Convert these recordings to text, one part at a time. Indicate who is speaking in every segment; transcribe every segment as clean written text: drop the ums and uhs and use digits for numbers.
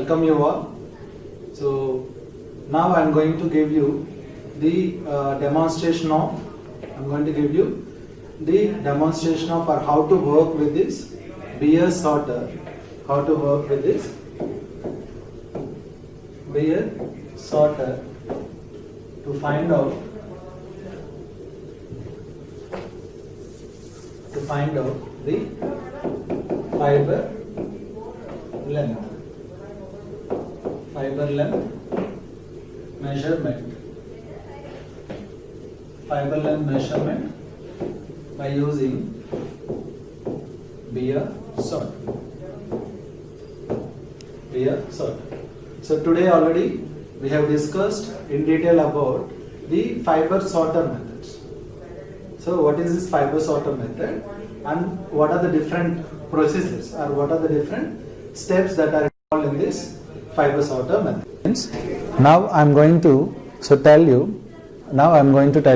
Speaker 1: welcome you all. So now I am going to give you the demonstration of or how to work with this Beer sorter. How to work with this Beer sorter to find out the fiber length measurement by using Beer sorter. So today already we have discussed in detail about the fiber sorter methods. So what is this fiber sorter method and what are the different processes or what are the different steps that are involved in this fiber sorter method? Now I am going to tell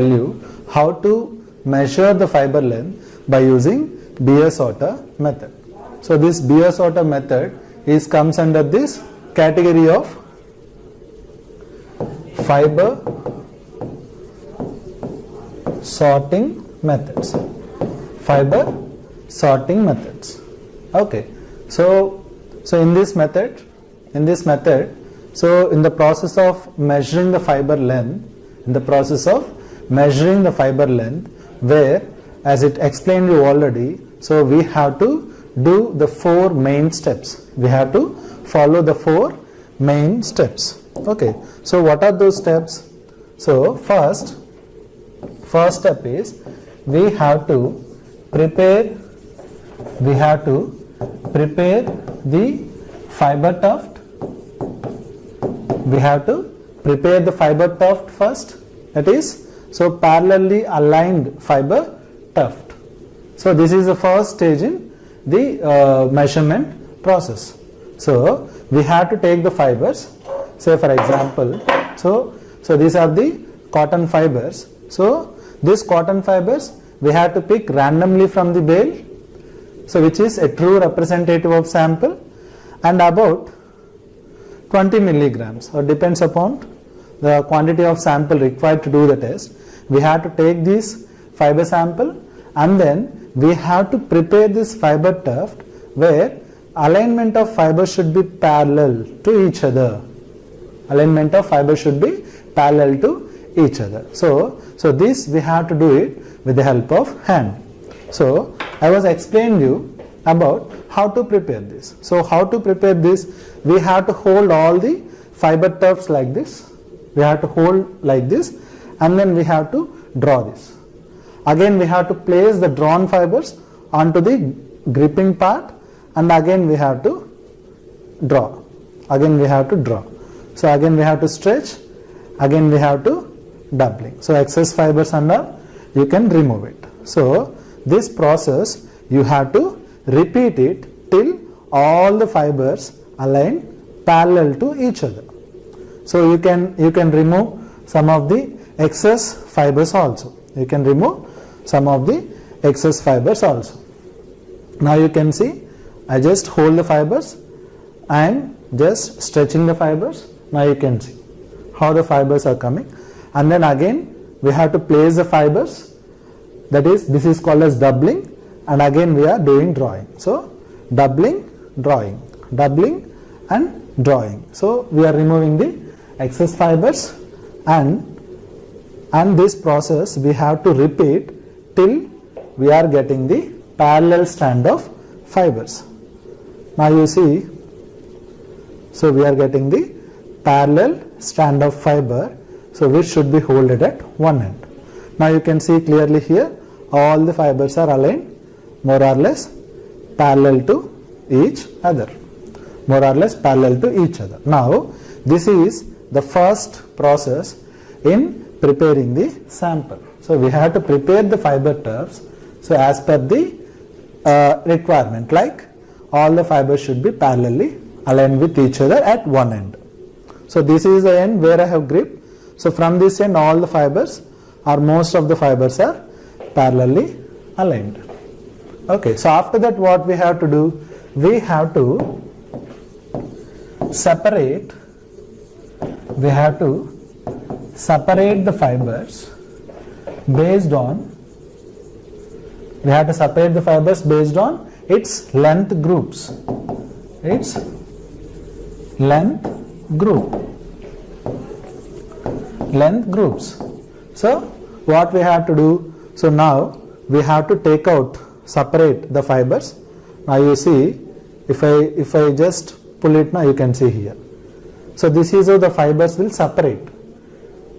Speaker 1: you how to measure the fiber length by using Beer sorter method. So this Beer sorter method comes under this category of fiber sorting methods. Okay. So in this method, so in the process of measuring the fiber length, where as it explained you already, so we have to do the 4 main steps. We have to follow the 4 main steps. Okay. So what are those steps? So first step is we have to prepare the fiber tuft. We have to prepare the fiber tuft first. That is, so parallelly aligned fiber tuft. So this is the first stage in the measurement process. So we have to take the fibers. Say for example, so these are the cotton fibers. So these cotton fibers we have to pick randomly from the bale, so which is a true representative of sample, and about 20 milligrams, or depends upon the quantity of sample required to do the test. We have to take this fiber sample and then we have to prepare this fiber tuft where alignment of fibers should be parallel to each other. So this we have to do it with the help of hand. So I was explaining you about how to prepare this. So how to prepare this? We have to hold all the fiber tufts like this. And then we have to draw this. Again we have to place the drawn fibers onto the gripping part, and again we have to draw. So again we have to stretch, again we have to doubling. So excess fibers and all, you can remove it. So this process you have to repeat it till all the fibers align parallel to each other. So you can remove some of the excess fibers also. Now you can see I just hold the fibers, I am just stretching the fibers. Now you can see how the fibers are coming, and then again we have to place the fibers, that is, this is called as doubling, and again we are doing drawing. So doubling, drawing, and drawing. So we are removing the excess fibers, and this process we have to repeat till we are getting the parallel strand of fibers. Now you see, so we are getting the parallel strand of fiber, so which should be holded at one end. Now you can see clearly here all the fibers are aligned more or less parallel to each other. Now this is the first process in preparing the sample. So we have to prepare the fiber tufts, so as per the requirement, like all the fibers should be parallelly aligned with each other at one end. So this is the end where I have grip. So from this end all the fibers or most of the fibers are parallelly aligned. Okay, so after that what we have to do? We have to separate the fibers based on its length groups. Length groups. So what we have to do? So now we have to separate the fibers. Now you see, if I just pull it, now you can see here. So this is how the fibers will separate.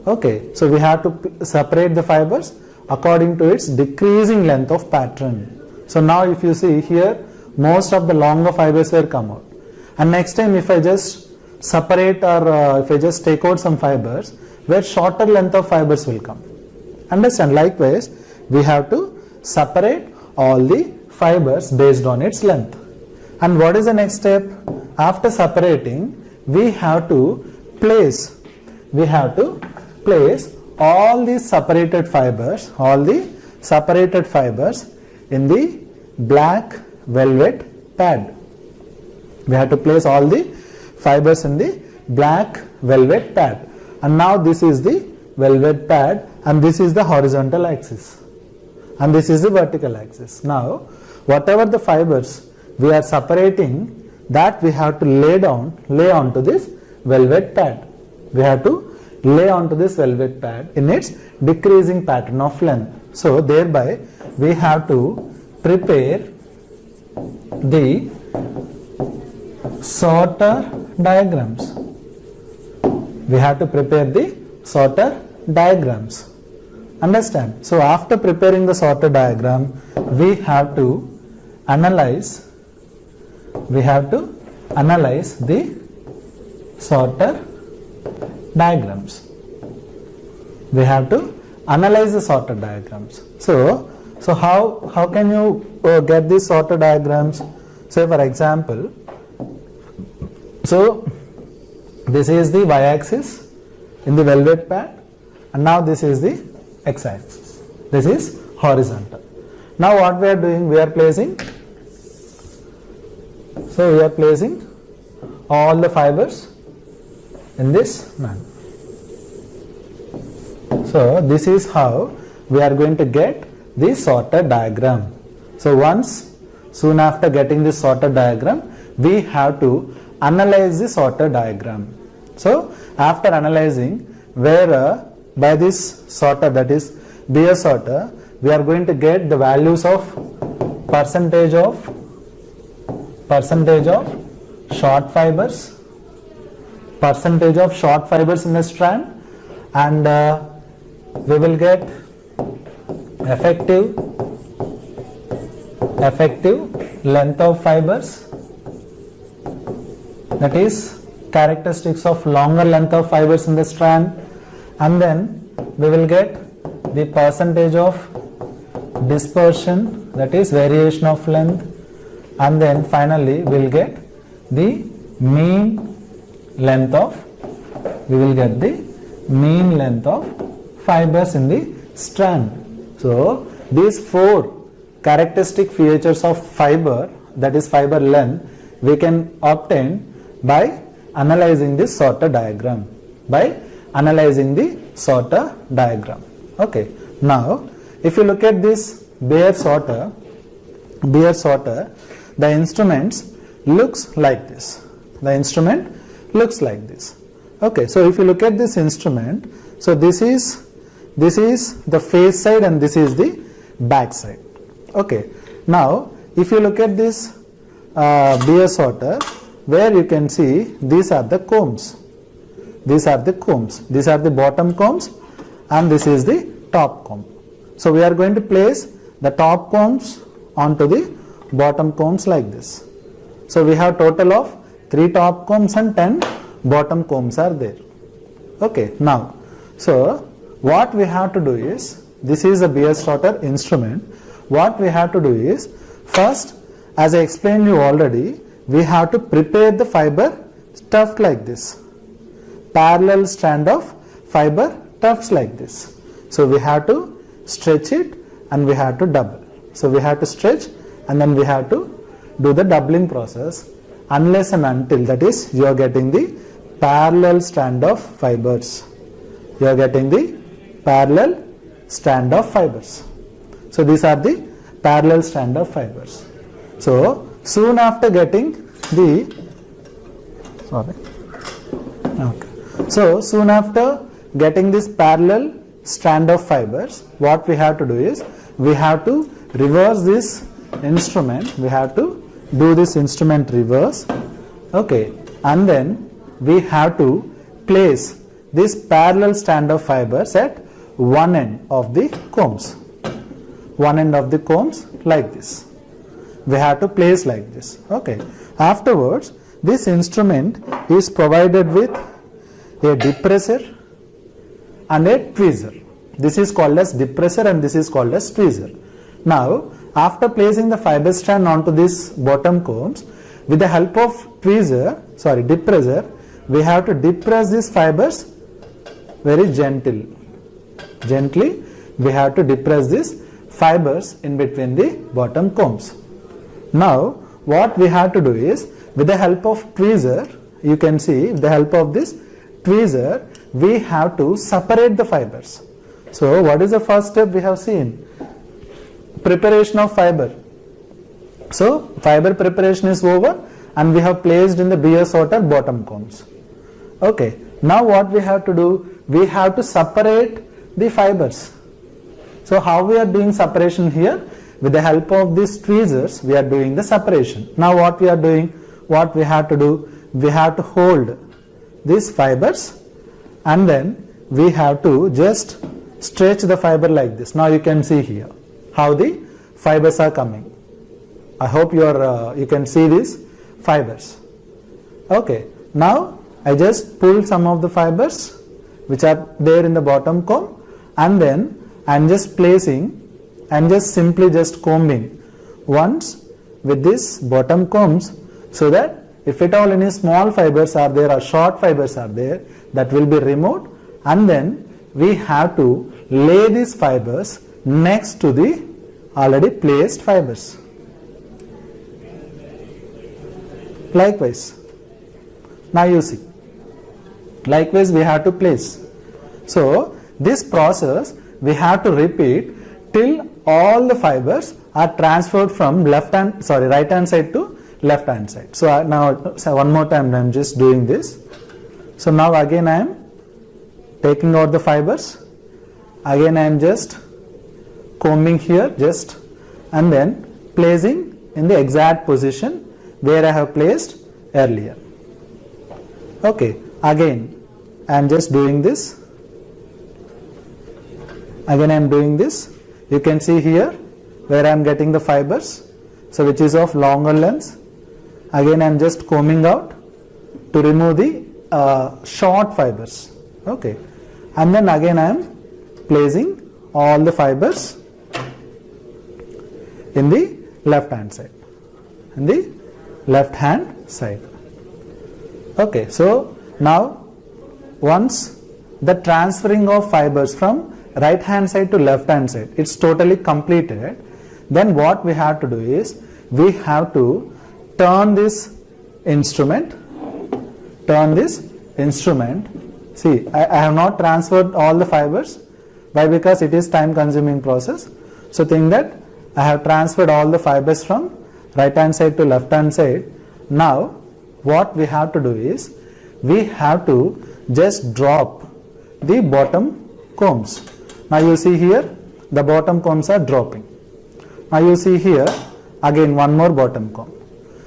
Speaker 1: Okay, so we have to separate the fibers according to its decreasing length of pattern. So now if you see here, most of the longer fibers will come out, and next time if I just separate or if I just take out some fibers, where shorter length of fibers will come. Understand? Likewise, we have to separate all the fibers based on its length. And what is the next step? After separating, we have to place all these separated fibers in the black velvet pad. We have to place all the fibers in the black velvet pad. And now this is the velvet pad, and this is the horizontal axis, and this is the vertical axis. Now whatever the fibers we are separating, that we have to lay onto this velvet pad. We have to lay onto this velvet pad in its decreasing pattern of length. So thereby we have to prepare the sorter diagrams. Understand? So after preparing the sorter diagram, we have to analyze the sorter diagrams. So how can you get these sorter diagrams? Say for example, so this is the y-axis in the velvet pad, and now this is the x-axis. This is horizontal. Now what we are doing? We are placing all the fibers in this manner. So this is how we are going to get the sorter diagram. So soon after getting this sorter diagram, we have to analyze the sorter diagram. So after analyzing, where by this sorter, that is Beer sorter, we are going to get the values of percentage of short fibers in a strand, and we will get effective length of fibers, that is characteristics of longer length of fibers in the strand, and then we will get the percentage of dispersion, that is variation of length, and then finally we will get the mean length of fibers in the strand. So these four characteristic features of fiber, that is fiber length, we can obtain by analyzing this sorter diagram. Okay, now if you look at this Beer sorter, the instruments looks like this. Okay, so if you look at this instrument, so this is the face side and this is the back side. Okay, now if you look at this Beer sorter, where you can see these are the combs. These are the bottom combs, and this is the top comb. So we are going to place the top combs onto the bottom combs like this. So we have total of 3 top combs and 10 bottom combs are there. Okay, now so what we have to do is, this is a Beer sorter instrument. What we have to do is, first, as I explained you already, we have to prepare the fiber stuffed like this, parallel strand of fiber tufts like this. So we have to stretch it and we have to double. So we have to stretch and then we have to do the doubling process, unless and until, that is, you are getting the parallel strand of fibers. You are getting the parallel strand of fibers. So these are the parallel strand of fibers. So soon after getting the, so soon after getting this parallel strand of fibers, what we have to do is, we have to reverse this instrument, we have to do this instrument reverse, okay, and then we have to place this parallel strand of fibers at one end of the combs, one end of the combs like this. We have to place like this, okay. Afterwards, this instrument is provided with a depressor and a tweezer. This is called as depressor and this is called as tweezer. Now, after placing the fiber strand onto this bottom combs, with the help of depressor, we have to depress these fibers very gently. We have to depress these fibers in between the bottom combs. Now, what we have to do is, with the help of tweezer, you can see, with the help of this tweezer, we have to separate the fibers. So, what is the first step we have seen? Preparation of fiber. So, fiber preparation is over and we have placed in the beer sorter bottom combs. Okay. Now, what we have to do? We have to separate the fibers. So, how we are doing separation here? With the help of these tweezers, we are doing the separation. Now, what we are doing? What we have to do? We have to hold these fibers and then we have to just stretch the fiber like this. Now, you can see here how the fibers are coming. I hope you can see these fibers. Okay. Now, I just pull some of the fibers which are there in the bottom comb and then I am just placing and just simply just combing once with this bottom combs, so that if at all any small fibers are there or short fibers are there, that will be removed, and then we have to lay these fibers next to the already placed fibers. Likewise, now you see, likewise we have to place. So this process we have to repeat till all the fibers are transferred from right hand side to left hand side. So now one more time I am just doing this. So now again I am taking out the fibers, again I am just combing here just and then placing in the exact position where I have placed earlier. Okay, again I am just doing this, again I am doing this. You can see here where I am getting the fibers, so which is of longer length. Again I am just combing out to remove the short fibers. Okay, and then again I am placing all the fibers in the left hand side. Okay, so now once the transferring of fibers from right hand side to left hand side, it's totally completed, then what we have to do is, we have to turn this instrument. See, I have not transferred all the fibers. Why? Because it is time consuming process. So think that I have transferred all the fibers from right hand side to left hand side. Now what we have to do is, we have to just drop the bottom combs. Now you see here the bottom combs are dropping. Now you see here again one more bottom comb.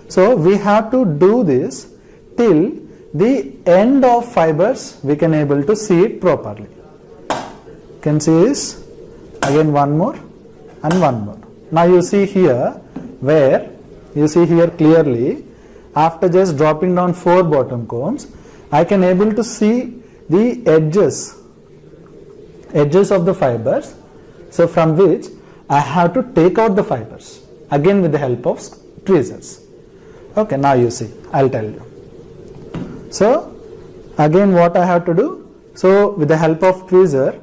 Speaker 1: So we have to do this till the end of fibers we can able to see it properly. You can see this, again one more and one more. Now you see here where you see here clearly, after just dropping down 4 bottom combs, I can able to see the edges of the fibers, so from which I have to take out the fibers again with the help of tweezers. Okay, now you see, I'll tell you. So again what I have to do, so with the help of tweezer,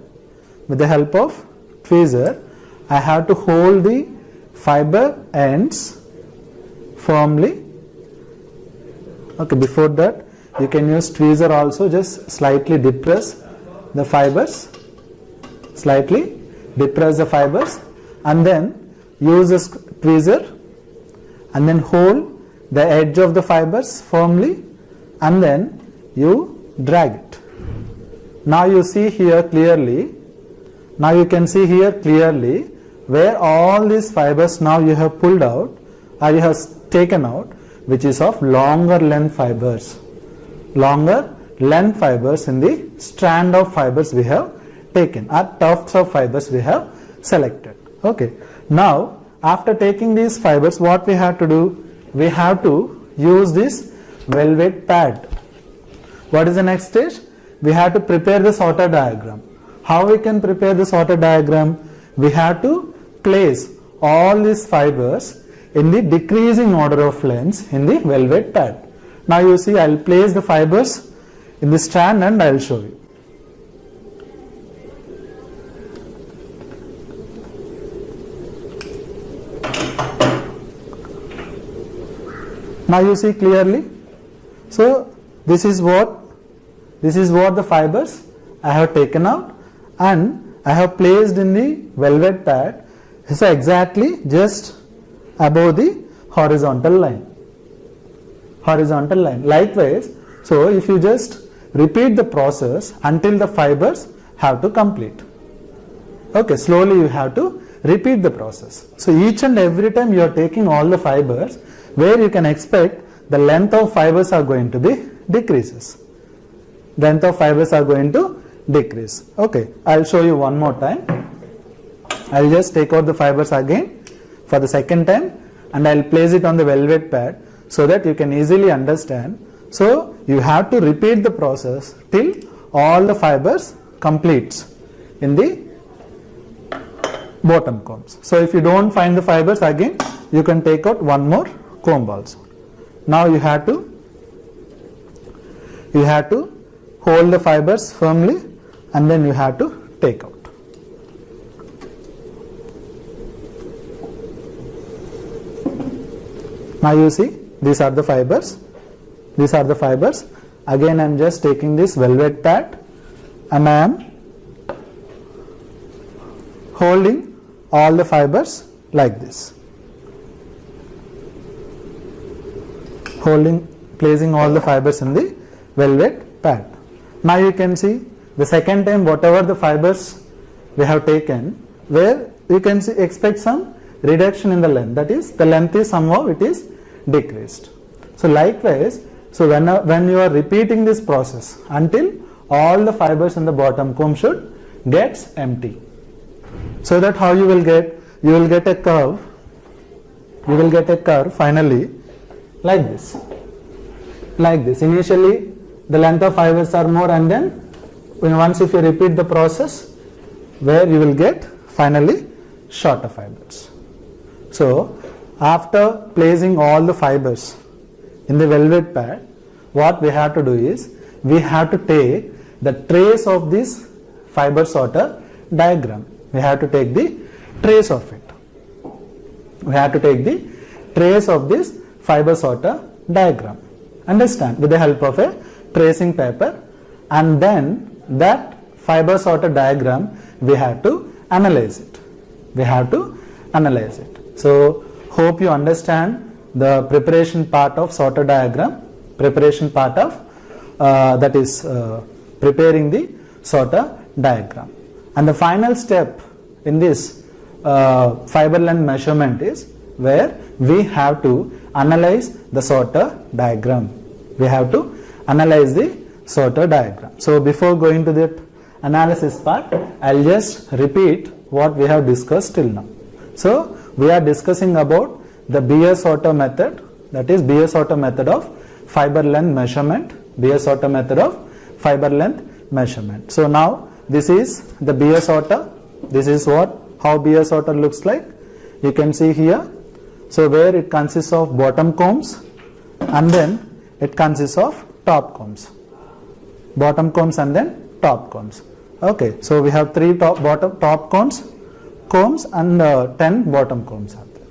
Speaker 1: I have to hold the fiber ends firmly Okay, before that you can use tweezer also, just slightly depress the fibers, slightly depress the fibers, and then use a tweezer and then hold the edge of the fibers firmly, and then you drag it. Now you see here clearly, now you can see here clearly where all these fibers now you have pulled out or you have taken out, which is of longer length fibers. Longer length fibers in the strand of fibers we have taken, or tufts of fibers we have selected. Okay. Now after taking these fibers, what we have to do? We have to use this velvet pad. What is the next stage? We have to prepare the sorter diagram. How we can prepare the sorter diagram? We have to place all these fibers in the decreasing order of lengths in the velvet pad. Now you see, I will place the fibers in the strand and I will show you. Now you see clearly. So this is what the fibers I have taken out and I have placed in the velvet pad. So exactly just above the horizontal line. Horizontal line. Likewise, so if you just repeat the process until the fibers have to complete. Okay, slowly you have to repeat the process. So each and every time you are taking all the fibers, where you can expect the length of fibers are going to be decreases. Length of fibers are going to decrease. Okay, I will show you one more time. I will just take out the fibers again for the second time and I will place it on the velvet pad so that you can easily understand. So you have to repeat the process till all the fibers completes in the bottom combs. So if you don't find the fibers, again you can take out one more comb also. Now you have to hold the fibers firmly and then you have to take out. Now you see, these are the fibers. These are the fibers. Again I am just taking this velvet pad and I am holding all the fibers like this. Placing all the fibers in the velvet pad. Now you can see the second time whatever the fibers we have taken, where you can see, expect some reduction in the length, that is the length is somehow it is decreased. So likewise, so when you are repeating this process until all the fibers in the bottom comb should gets empty. So that how you will get a curve, finally like this. Initially the length of fibers are more, and then once if you repeat the process, where you will get finally shorter fibers. So after placing all the fibers in the velvet pad, what we have to do is we have to take the trace of this fiber sorter diagram. We have to take the trace of it. We have to take the trace of this fiber sorter diagram. Understand? With the help of a tracing paper, and then that fiber sorter diagram we have to analyze it. So hope you understand the preparation part of sorter diagram, preparing the sorter diagram. And the final step in this fiber length measurement is where we have to analyze the sorter diagram. So before going to that analysis part, I'll just repeat what we have discussed till now. So we are discussing about the Beer sorter method, that is Beer sorter method of fiber length measurement. So now this is the Beer sorter. This is how Beer sorter looks like. You can see here. So where it consists of bottom combs and then it consists of top combs. Bottom combs and then top combs. Okay, so we have 3 top combs and 10 bottom combs are there.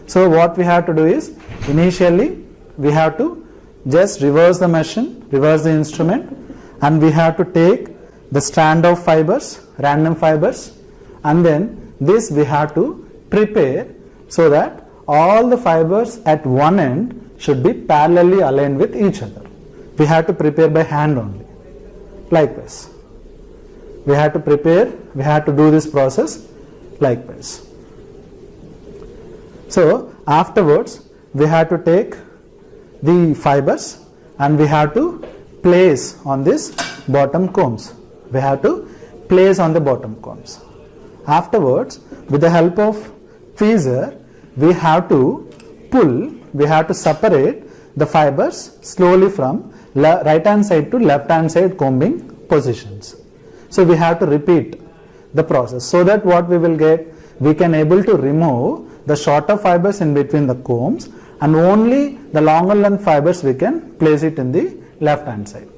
Speaker 1: So what we have to do is, initially we have to just reverse the machine, reverse the instrument, and we have to take the strand of fibers, random fibers, and then this we have to prepare so that all the fibers at one end should be parallelly aligned with each other. We have to prepare by hand only. Likewise, we have to prepare, we have to do this process likewise. So afterwards we have to take the fibers and we have to place on this bottom combs. We have to place on the bottom combs. Afterwards, with the help of tweezer, we have to pull, we have to separate the fibers slowly from right hand side to left hand side combing positions. So we have to repeat the process so that what we will get, we can able to remove the shorter fibers in between the combs and only the longer length fibers we can place it in the left hand side.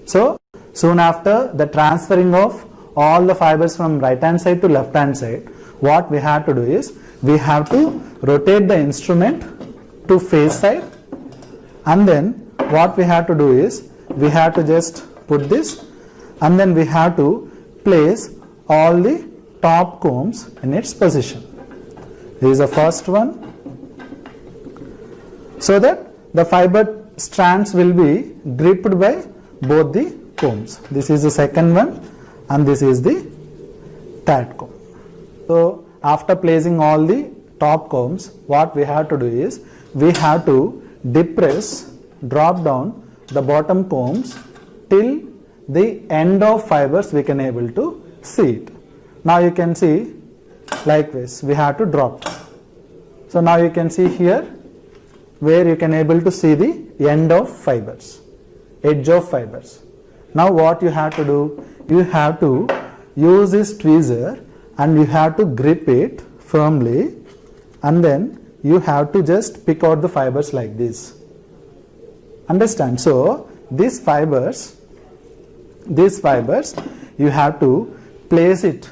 Speaker 1: So soon after the transferring of all the fibers from right hand side to left hand side, what we have to do is we have to rotate the instrument to face side, and then what we have to do is we have to just put this and then we have to place all the top combs in its position. This is the first one, so that the fiber strands will be gripped by both the combs. This is the second one and this is the third comb. So after placing all the top combs, what we have to do is we have to depress, drop down the bottom combs till the end of fibers we can able to see it. Now you can see likewise we have to drop. So now you can see here where you can able to see the end of fibers, edge of fibers. Now what you have to do, you have to use this tweezer and you have to grip it firmly, and then you have to just pick out the fibers like this. Understand? So these fibers you have to place it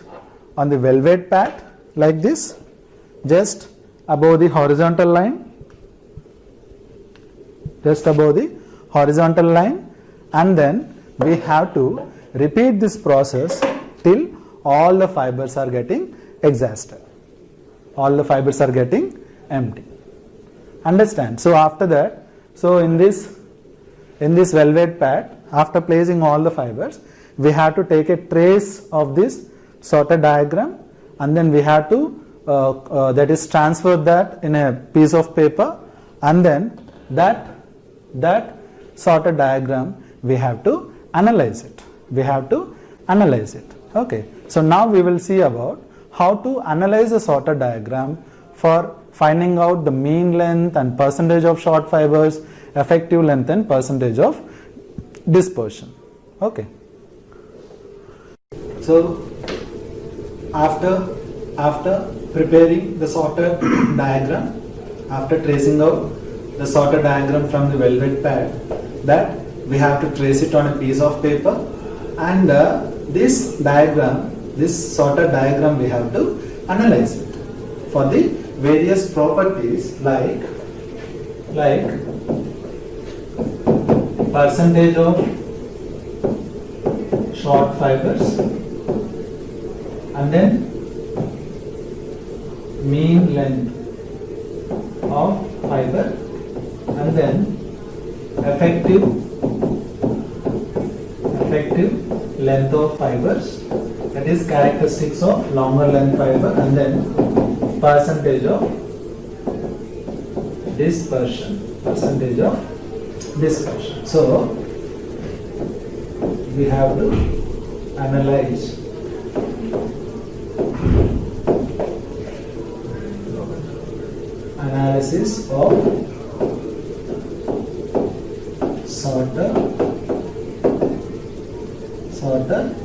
Speaker 1: on the velvet pad like this, just above the horizontal line, just above the horizontal line, and then we have to repeat this process till all the fibers are getting exhausted, all the fibers are getting empty. Understand? So after that, so in this velvet pad, after placing all the fibers, we have to take a trace of this sorter diagram, and then we have to that is transfer that in a piece of paper, and then that sorter diagram we have to analyze it. We have to analyze it. Okay. So now we will see about how to analyze a sorter diagram for finding out the mean length and percentage of short fibers, effective length and percentage of dispersion. Okay. So after preparing the sorter diagram, after tracing out the sorter diagram from the velvet pad, that we have to trace it on a piece of paper, and this diagram, this sorter diagram, we have to analyze it for the various properties like percentage of short fibers, and then mean length of fiber, and then effective length of fibers, that is characteristics of longer length fiber, and then percentage of dispersion, So we have to analyze analysis of sorter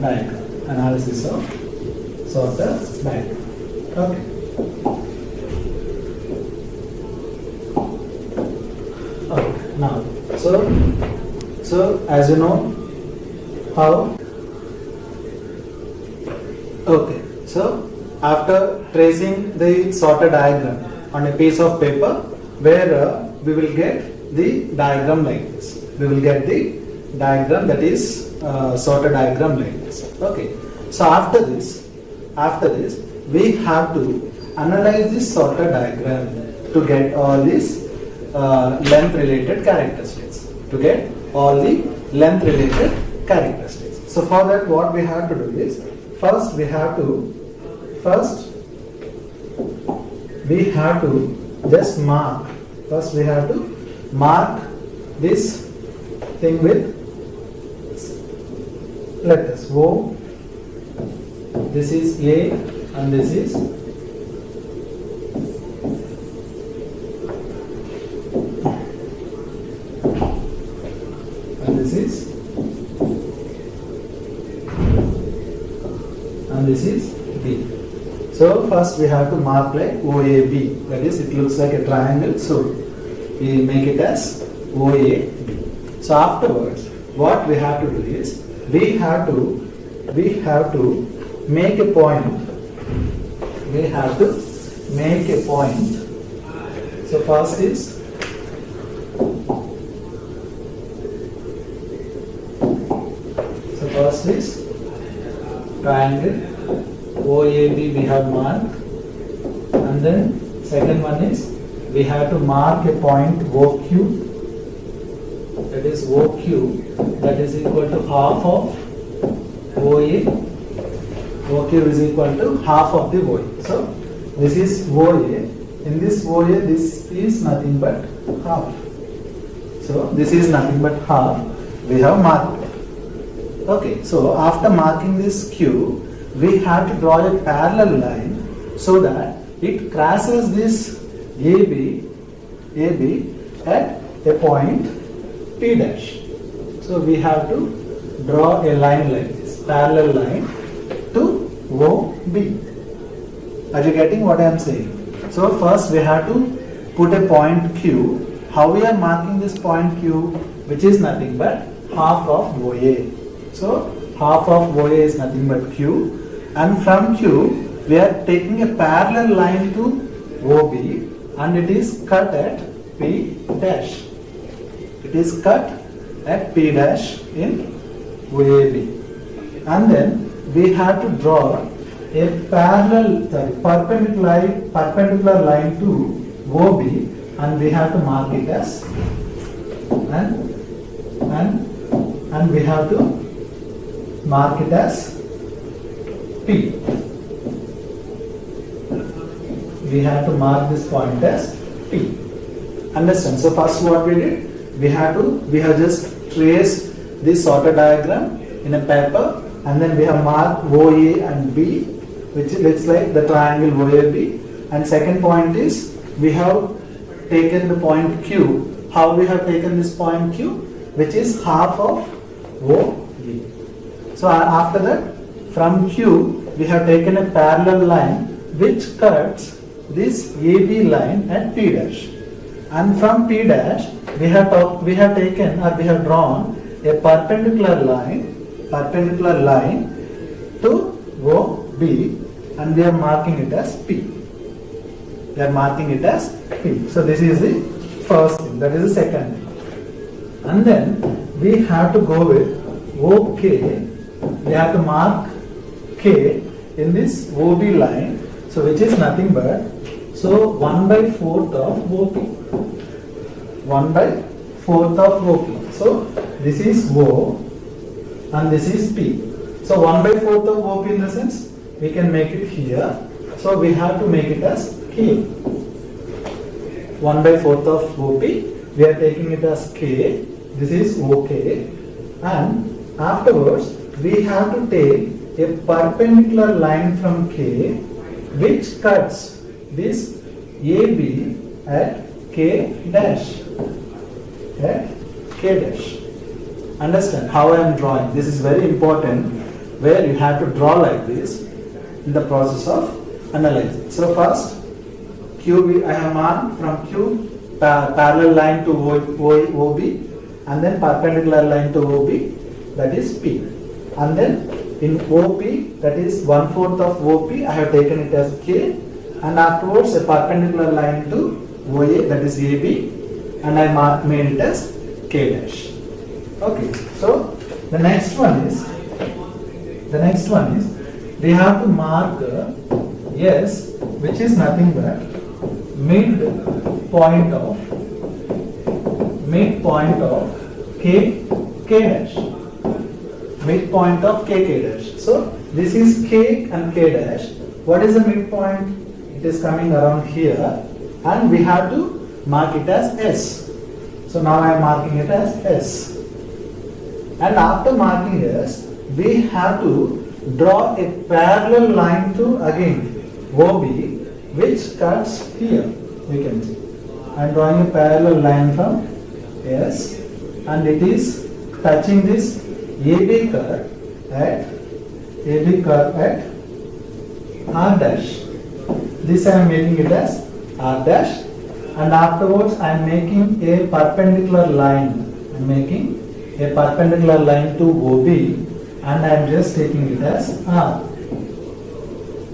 Speaker 1: diagram. Analysis of sorter diagram. Okay. Okay. Now, so as you know how. Okay. So after tracing the sorter diagram on a piece of paper, where we will get the diagram like this. We will get the diagram, that is sorted diagram like this. Okay. So after this, we have to analyze this sorted diagram to get all these length related characteristics. So for that, what we have to do is, first we have to just mark. First we have to mark this thing with letters O. This is A and this is B. So first we have to mark like OAB, that is, it looks like a triangle, so we make it as OAB. So afterwards, what we have to do is, we have to make a point. So first is triangle OAB we have marked, and then second one is we have to mark a point OQ, that is OQ, that is equal to half of OA. OQ is equal to half of the OA. So this is OA. In this OA, this is nothing but half. So this is nothing but half. We have marked it. Okay. So after marking this Q, we have to draw a parallel line so that it crosses this AB at a point P dash. So we have to draw a line like this, parallel line to OB. Are you getting what I am saying? So first we have to put a point Q. How we are marking this point Q, which is nothing but half of OA. So half of OA is nothing but Q, and from Q we are taking a parallel line to OB, and it is cut at P dash. It is cut at P dash in OAB, and then we have to draw a perpendicular line to OB, and we have to mark it as and we have to mark it as P. We have to mark this point as P. Understand? So first what we did, we have just traced this sorted diagram in a paper, and then we have marked OA and B, which looks like the triangle OAB. And second point is, we have taken the point Q. How we have taken this point Q? Which is half of OB. So after that, from Q, we have taken a parallel line which cuts this AB line at P dash. And from P dash, we have drawn a perpendicular line to OB, and we are marking it as P. So this is the first thing, that is the second thing. And then we have to go with OK. We have to mark K in this OB line, so which is nothing but 1/4 of OP. 1/4 of OP. So this is O and this is P. So 1/4 of OP, in the sense we can make it here. So we have to make it as K. 1/4 of OP, we are taking it as K. This is OK. And afterwards, we have to take a perpendicular line from K which cuts this AB at K dash. Understand how I am drawing? This is very important, where you have to draw like this in the process of analyzing. So first, Q, I have marked from Q parallel line to OB, and then perpendicular line to OB, that is P. And then in OP, that is 1/4 of OP, I have taken it as K, and afterwards a perpendicular line to OA, that is AB, and I made it as K dash. Okay, so the next one is we have to mark S, which is nothing but midpoint of K dash. Midpoint of K dash. So this is K and K dash. What is the midpoint? It is coming around here, and we have to mark it as S. So now I am marking it as S. And after marking S, we have to draw a parallel line to again OB, which cuts here. We can see I am drawing a parallel line from S, and it is touching this AB curve at R dash. This I am making it as R dash, and afterwards I am making a perpendicular line. I am making a perpendicular line to OB, and I am just taking it as R,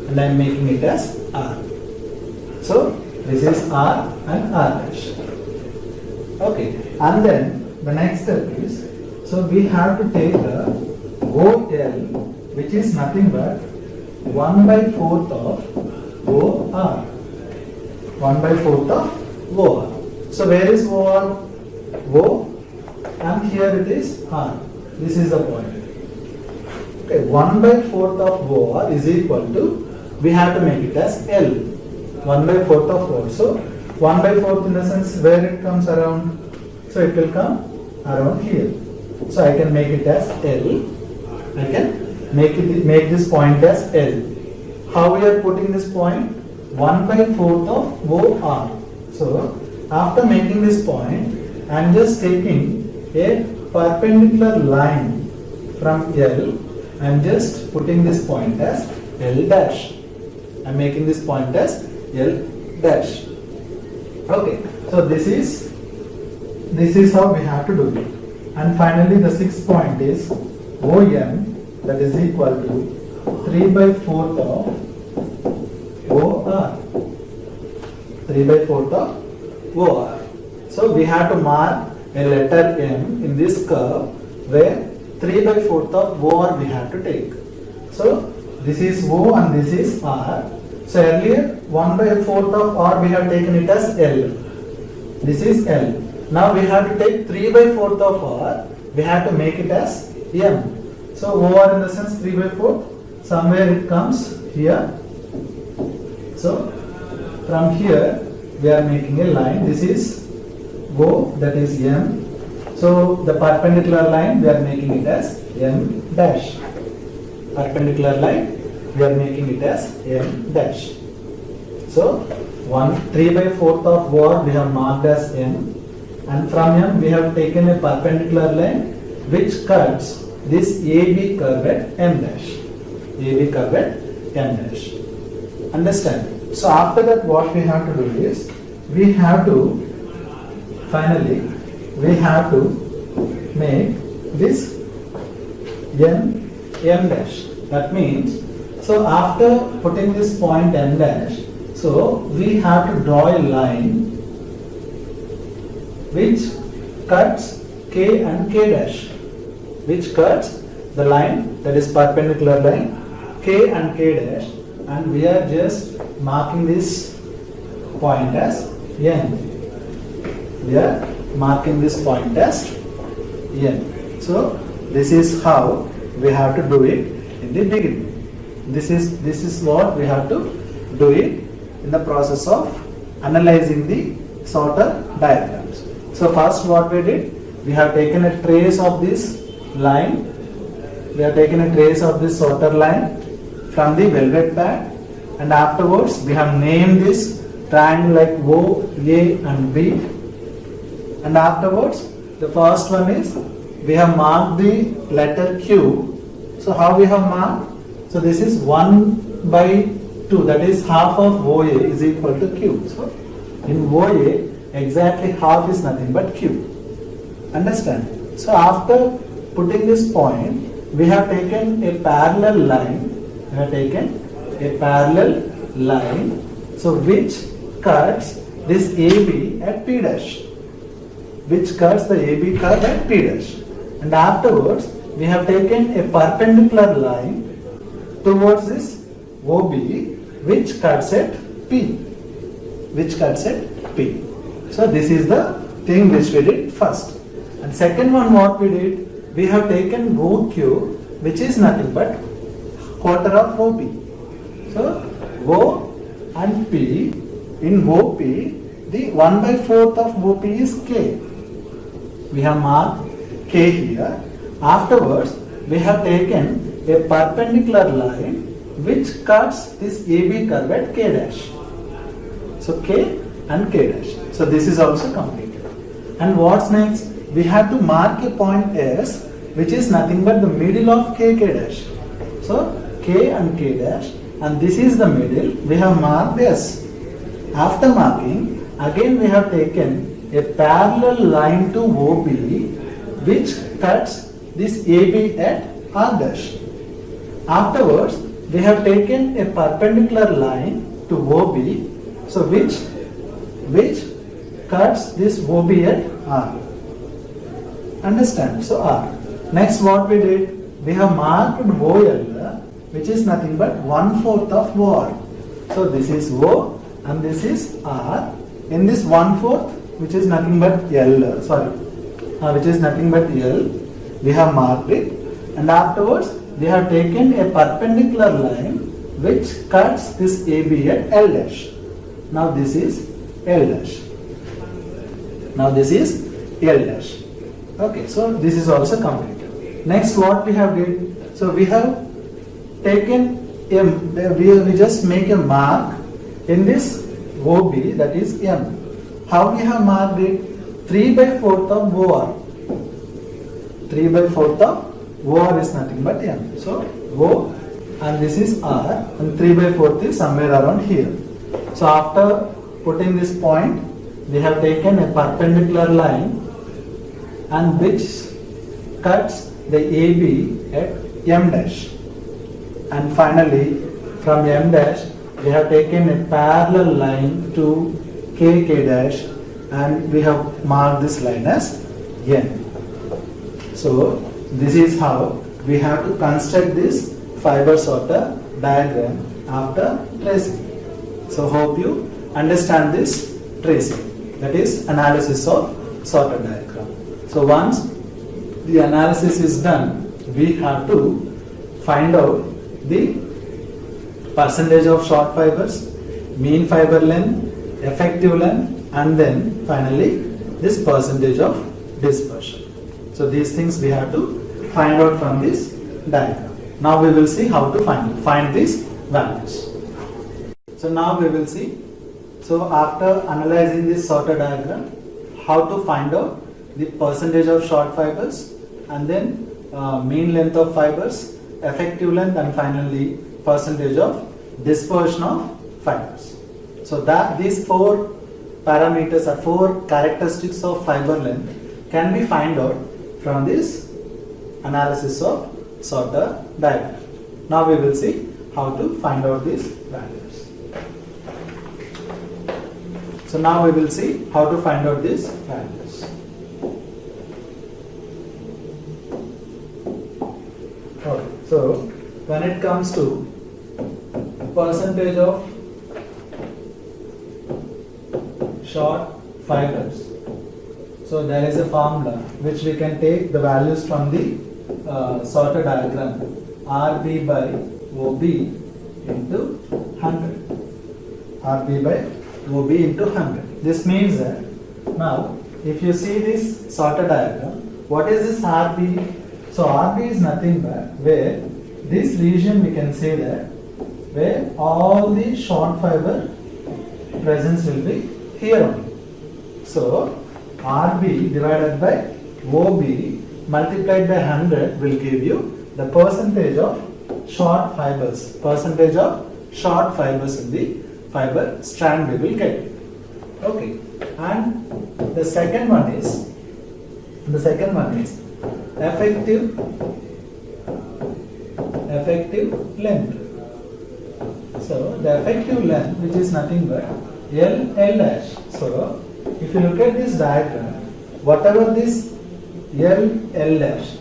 Speaker 1: and I am making it as R. So this is R and R dash. Okay, and then the next step is, so we have to take the OL, which is nothing but 1/4 of OR. 1/4 of OR. So where is OR? O, and here it is R. This is the point. Okay, 1/4 of OR is equal to, we have to make it as L. 1/4 of OR. So 1/4 in the sense where it comes around. So it will come around here. So I can make it as L. I can make this point as L. How we are putting this point? 1/4 of OR. So after making this point, I am just taking a perpendicular line from L. I am just putting this point as L dash. I am making this point as L dash. Okay, so this is how we have to do it. And finally the sixth point is OM, that is equal to 3/4 of OR. 3/4 of OR. So we have to mark a letter M in this curve where 3/4 of OR we have to take. So this is O and this is R. So earlier 1/4 of R we have taken it as L. This is L. Now we have to take 3/4 of R. We have to make it as M. So OR in the sense 3/4. Somewhere it comes here. So from here we are making a line. This is O, that is M. So the perpendicular line we are making it as M dash. Perpendicular line we are making it as M dash. So 3/4 of OR we have marked as M, and from M we have taken a perpendicular line which cuts this AB curve at M dash. AB curve at M dash. Understand? So after that what we have to do is, we have to finally make this M dash. That means, so after putting this point M dash, so we have to draw a line which cuts K and K dash, which cuts the line, that is perpendicular line, K and K dash, and we are just marking this point as N. We are marking this point as N. So this is how we have to do it in the beginning. This is what we have to do it in the process of analyzing the sorter diagrams. So first what we did, we have taken a trace of this line. We have taken a trace of this sorter line from the velvet pad, and afterwards we have named this triangle like O, A and B, and afterwards the first one is we have marked the letter Q. So how we have marked? So this is 1/2, that is half of OA is equal to Q. So in OA exactly half is nothing but Q. Understand? So after putting this point, we have taken a parallel line. We have taken a parallel line, so which cuts this AB at P dash. which cuts the AB curve at P dash. And afterwards, we have taken a perpendicular line towards this OB, which cuts at P. Which cuts at P. So this is the thing which we did first. And second one, what we did, we have taken OQ, which is nothing but quarter of OP. So O and P, in OP, the 1/4 of OP is K. We have marked K here. Afterwards, we have taken a perpendicular line which cuts this AB curve at K dash. So K and K dash. So this is also completed. And what's next? We have to mark a point S, which is nothing but the middle of K dash. So K and K dash, and this is the middle. We have marked S. After marking, again we have taken a parallel line to OB, which cuts this AB at R dash. Afterwards, we have taken a perpendicular line to OB, so which cuts this OB at R. Understand? So R. Next, what we did, we have marked OL, which is nothing but 1/4 of OR. So this is O and this is R. In this 1/4, which is nothing but L, which is nothing but L, we have marked it, and afterwards we have taken a perpendicular line which cuts this AB at L dash. Now this is L dash. Now this is L dash. Okay, so this is also completed. Next, what we have did, so we have taken we just make a mark in this OB, that is M. How we have marked it? 3/4 of OR. 3/4 of OR is nothing but M. So O and this is R, and 3/4 is somewhere around here. So after putting this point, we have taken a perpendicular line and which cuts the AB at M dash. And finally, from M dash, we have taken a parallel line to K dash, and we have marked this line as N. So this is how we have to construct this fiber sorter diagram after tracing. So hope you understand this tracing, that is analysis of sorter diagram. So once the analysis is done, we have to find out the percentage of short fibers, mean fiber length, effective length, and then finally this percentage of dispersion. So these things we have to find out from this diagram. Now we will see how to find these values. So now we will see, so after analyzing this sorter diagram, how to find out the percentage of short fibers, and then mean length of fibers, effective length, and finally percentage of dispersion of fibers. So that these four parameters or four characteristics of fiber length can be find out from this analysis of sorter diagram. Now we will see how to find out these values. So now we will see how to find out these values. Okay, so when it comes to percentage of short fibers, so there is a formula which we can take the values from the sorter diagram, RB by OB into 100. RB by OB into 100. This means that now if you see this sorter diagram, what is this RB? So RB is nothing but where this region we can say that where all the short fiber presence will be here only. So RB divided by OB multiplied by 100 will give you the percentage of short fibers, in the fiber strand we will get. Okay, and the second one is effective length. So the effective length, which is nothing but L dash. So if you look at this diagram, whatever this L dash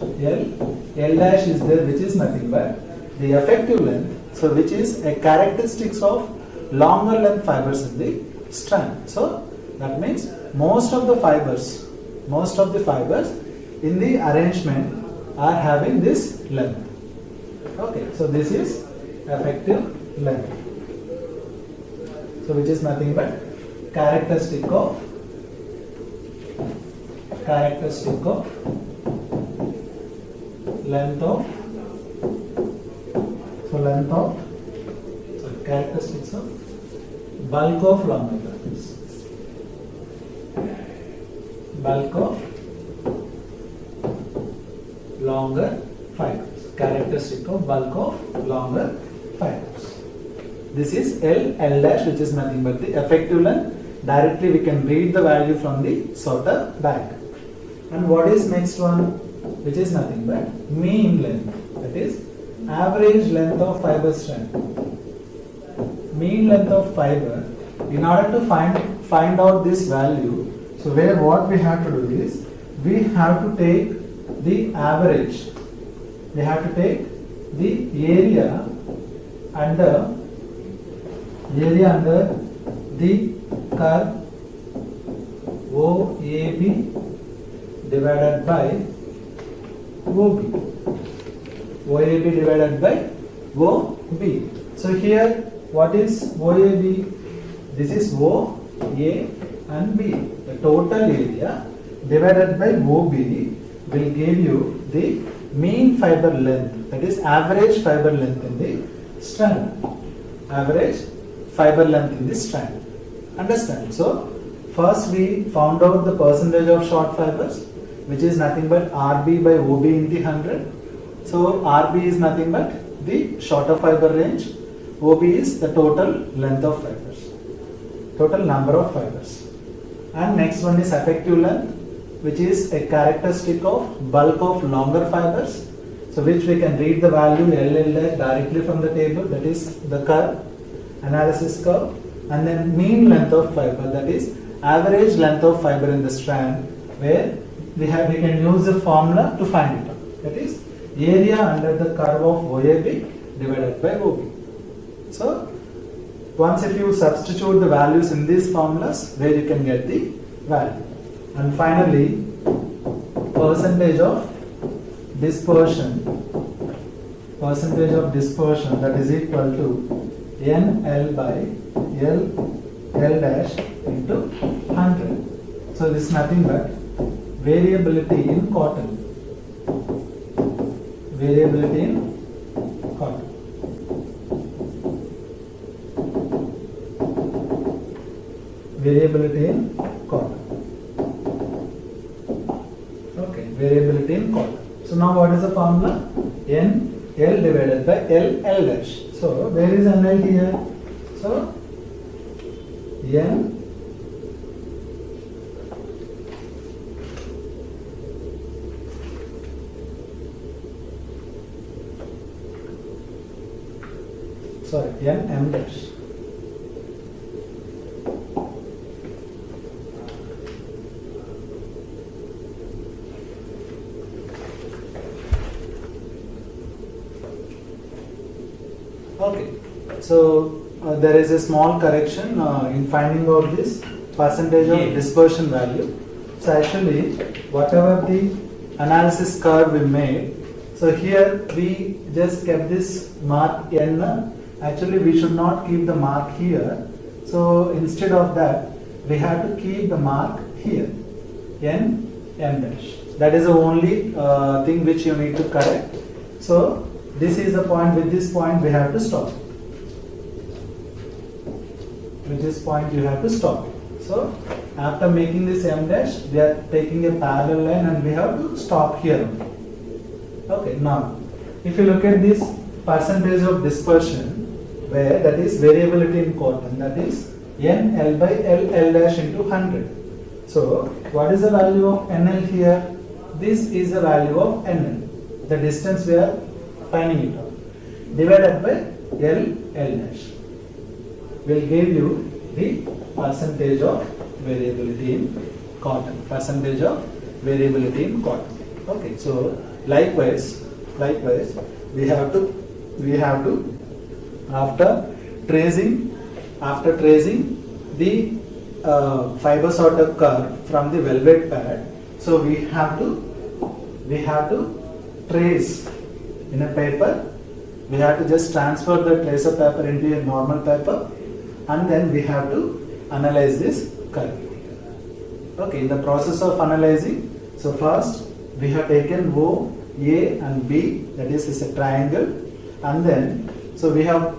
Speaker 1: is there, which is nothing but the effective length, so which is a characteristics of longer length fibers in the strand. So that means most of the fibers in the arrangement are having this length. Okay, so this is effective length, so which is nothing but characteristic of length of characteristics of bulk of longer fibers. Bulk of longer fibers. Characteristic of bulk of longer fibers. This is L dash, which is nothing but the effective length. Directly we can read the value from the sorter bag. And what is next one? Which is nothing but mean length. That is average length of fiber strand. Mean length of fiber. In order to find out this value, so what we have to do is we have to take the average. We have to take the area under the curve OAB divided by OB. OAB divided by OB. So here what is OAB? This is O, A and B. The total area divided by OB will give you the mean fiber length, that is average fiber length in the strand. Average fiber length in the strand. Understand? So first we found out the percentage of short fibers, which is nothing but RB by OB in the 100. So RB is nothing but the shorter fiber range. OB is the total length of fibers, total number of fibers. And next one is effective length, which is a characteristic of bulk of longer fibers. So which we can read the value L dash directly from the table, that is the curve, analysis curve. And then mean length of fiber, that is average length of fiber in the strand, where we can use the formula to find it out. That is area under the curve of OAB divided by OB. So once if you substitute the values in these formulas, where you can get the value. And finally, percentage of dispersion that is equal to NL by L dash into 100. So this is nothing but variability in cotton. Variability in cotton. Variability in cotton. Okay, variability in cotton. So now what is the formula? N L divided by L dash. So where is NL here? So N M dash. Okay, so there is a small correction in finding out this percentage of dispersion value. So actually, whatever the analysis curve we made, so here we just kept this mark N. Actually, we should not keep the mark here. So instead of that, we have to keep the mark here, M dash. That is the only thing which you need to correct. So this is the point. With this point, we have to stop. With this point, you have to stop. So after making this M dash, we are taking a parallel line and we have to stop here. Okay, now if you look at this percentage of dispersion, where that is variability in cotton, that is NL by L dash into 100. So what is the value of NL here? This is the value of NL, the distance we are finding it out, divided by L dash will give you the percentage of variability in cotton, percentage of variability in cotton. Okay, so likewise we have to after tracing the fiber sorter curve from the velvet pad, so we have to trace in a paper. We have to just transfer the tracer paper into a normal paper, and then we have to analyze this curve. Okay, in the process of analyzing, so first we have taken O, A and B, that is a triangle, and then so we have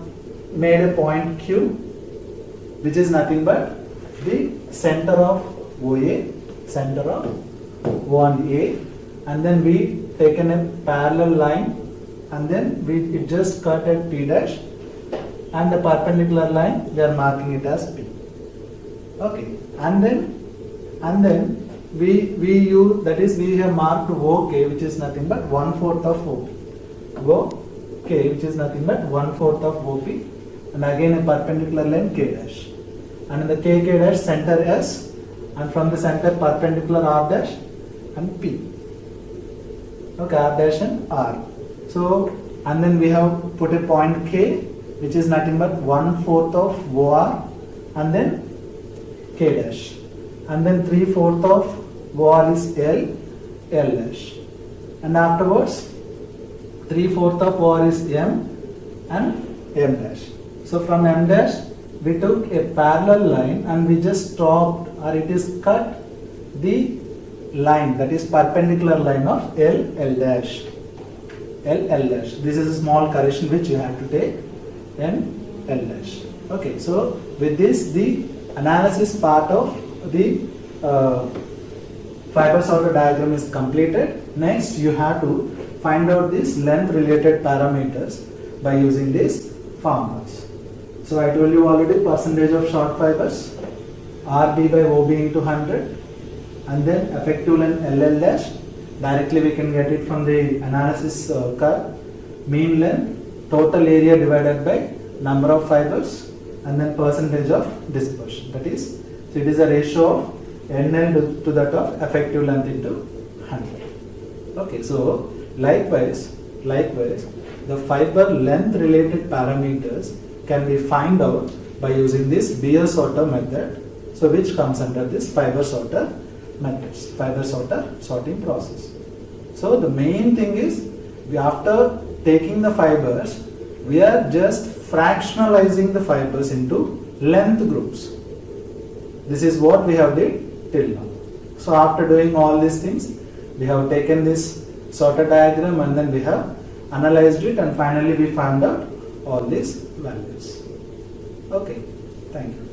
Speaker 1: made a point Q, which is nothing but the center of OA, center of O&A, and then we taken a parallel line, and then it just cut at P dash, and the perpendicular line we are marking it as P. Okay, and then we use, that is we have marked OK, which is nothing but 1/4 of OP. OK, which is nothing but 1/4 of OP, and again a perpendicular line K dash, and in the K dash center S, and from the center perpendicular R dash and P. Okay, R dash and R. So, and then we have put a point K, which is nothing but 1/4 of OR, and then K dash, and then 3/4 of OR is L dash, and afterwards 3/4 of OR is M and M dash. So from M dash we took a parallel line and we just stopped, or it is cut the line, that is perpendicular line of L dash. This is a small correction which you have to take, and L dash. Okay, so with this the analysis part of the fiber sorter diagram is completed. Next you have to find out these length related parameters by using these formulas. So I told you already, percentage of short fibers, RB by OB into 100, and then effective length LL dash. Directly we can get it from the analysis curve. Mean length, total area divided by number of fibers, and then percentage of dispersion. That is, so it is a ratio of NL to that of effective length into 100. Okay, so likewise, the fiber length related parameters can be find out by using this Beer sorter method, so which comes under this fiber sorter methods, fiber sorter sorting process. So the main thing is, after taking the fibers, we are just fractionalizing the fibers into length groups. This is what we have did till now. So after doing all these things, we have taken this sorter diagram and then we have analyzed it, and finally we found out all these values. Okay, thank you.